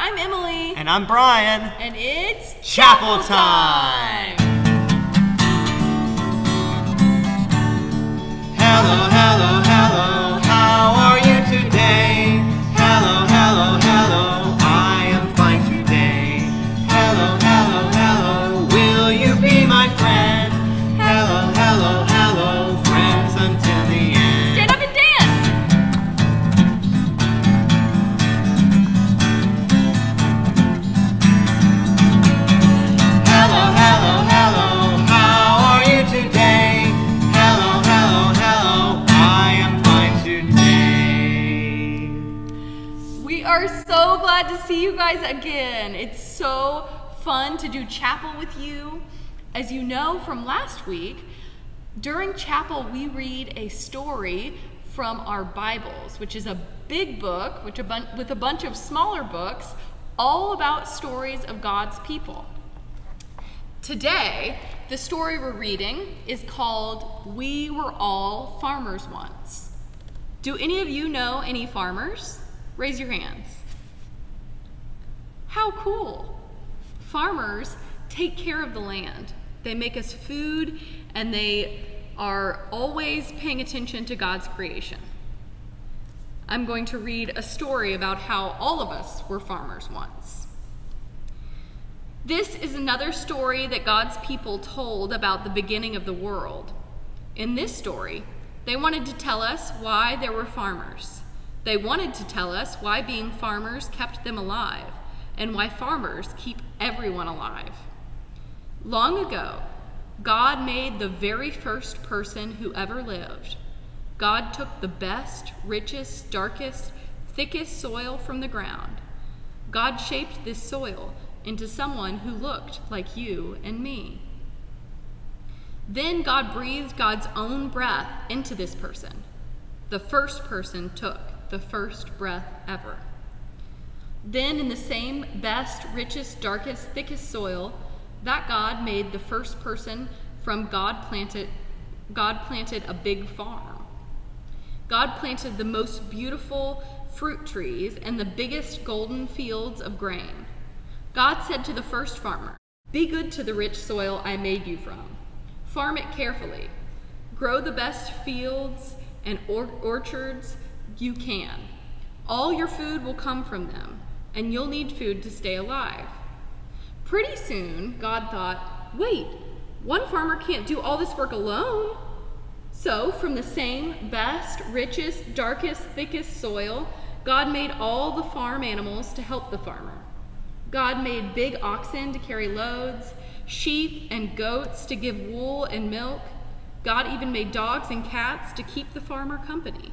I'm Emily. And I'm Brian. And it's Chapel Time! Hello, hello, hello, how are you today? Hello, hello, hello, I am fine today. Hello, hello, hello, will you be my friend? Hello, hello, hello, friends until the end. Stand up and dance! Hello, hello, hello, how are you today? Hello, hello, hello, I am fine today. We are so glad to see you guys again. It's so fun to do chapel with you. As you know from last week, during chapel we read a story from our Bibles, which is a big book with a bunch of smaller books, all about stories of God's people. Today, the story we're reading is called We Were All Farmers Once. Do any of you know any farmers? Raise your hands. How cool! Farmers take care of the land. They make us food, and they are always paying attention to God's creation. I'm going to read a story about how all of us were farmers once. This is another story that God's people told about the beginning of the world. In this story, they wanted to tell us why there were farmers. They wanted to tell us why being farmers kept them alive, and why farmers keep everyone alive. Long ago, God made the very first person who ever lived. God took the best, richest, darkest, thickest soil from the ground. God shaped this soil into someone who looked like you and me. Then God breathed God's own breath into this person. The first person took the first breath ever. Then in the same best, richest, darkest, thickest soil, that God made the first person from God planted a big farm. God planted the most beautiful fruit trees and the biggest golden fields of grain. God said to the first farmer, "Be good to the rich soil I made you from. Farm it carefully. Grow the best fields and orchards you can. All your food will come from them, and you'll need food to stay alive." Pretty soon, God thought, wait, one farmer can't do all this work alone. So from the same best, richest, darkest, thickest soil, God made all the farm animals to help the farmer. God made big oxen to carry loads, sheep and goats to give wool and milk. God even made dogs and cats to keep the farmer company.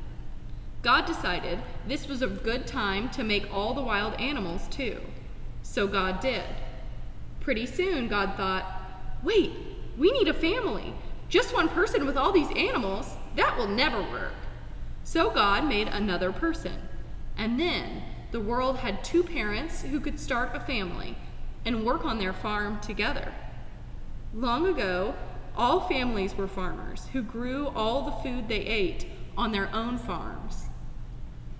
God decided this was a good time to make all the wild animals too. So God did. Pretty soon, God thought, wait, we need a family. Just one person with all these animals, that will never work. So God made another person. And then the world had two parents who could start a family and work on their farm together. Long ago, all families were farmers who grew all the food they ate on their own farms.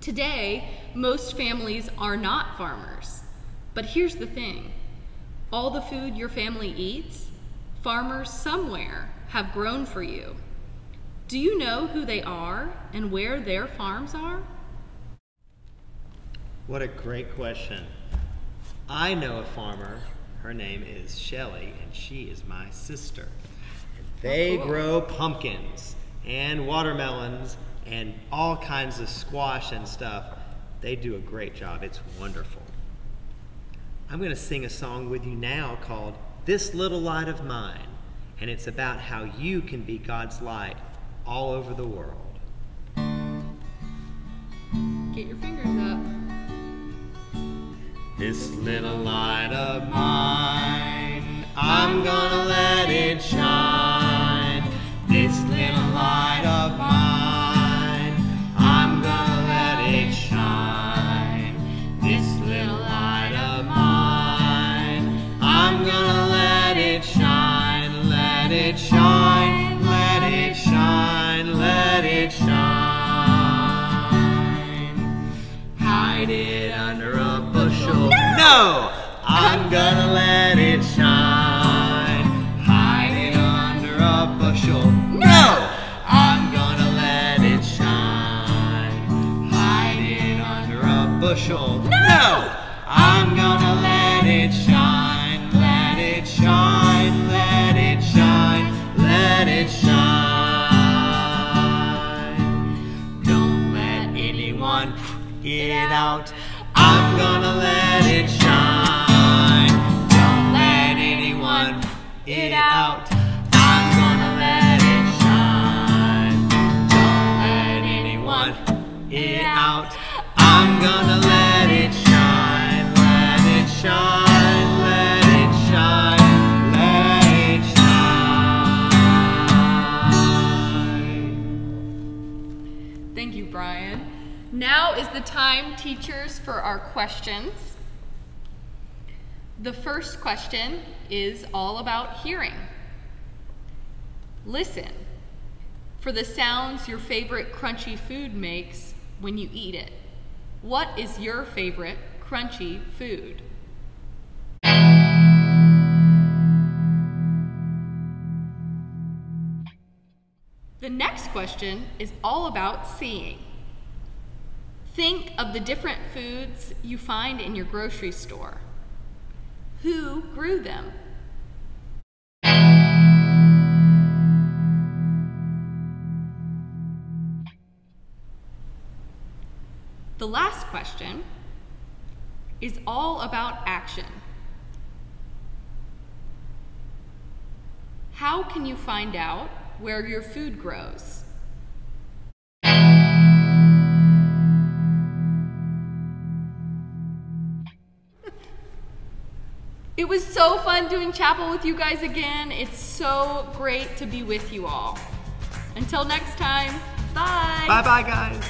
Today, most families are not farmers. But here's the thing. All the food your family eats, farmers somewhere have grown for you. Do you know who they are and where their farms are? What a great question. I know a farmer. Her name is Shelly, and she is my sister. And they grow pumpkins and watermelons and all kinds of squash and stuff. They do a great job. It's wonderful. I'm going to sing a song with you now called This Little Light of Mine, and it's about how you can be God's light all over the world. Get your fingers up. This little light of mine, I'm gonna let it shine. This little light of mine, I'm gonna let it shine. This little light of mine, I'm gonna let it shine. Let it shine, let it shine, let it shine. Hide it under a bushel. No! gonna let it shine. Hide it under a bushel. No! I'm gonna let it shine. Hide it under a bushel. No! I'm gonna let it shine. Let it shine. Let it shine. Let it shine. Don't let anyone get it out. I'm gonna let it shine. Don't let anyone get it out. I'm gonna let it shine. Don't let anyone get it out. I'm gonna let it shine. Let it shine. Let it shine. Let it shine. Thank you, Brian. Now is the time, teachers, for our questions. The first question is all about hearing. Listen for the sounds your favorite crunchy food makes when you eat it. What is your favorite crunchy food? The next question is all about seeing. Think of the different foods you find in your grocery store. Who grew them? The last question is all about action. How can you find out where your food grows? It was so fun doing chapel with you guys again. It's so great to be with you all. Until next time, bye. Bye-bye, guys.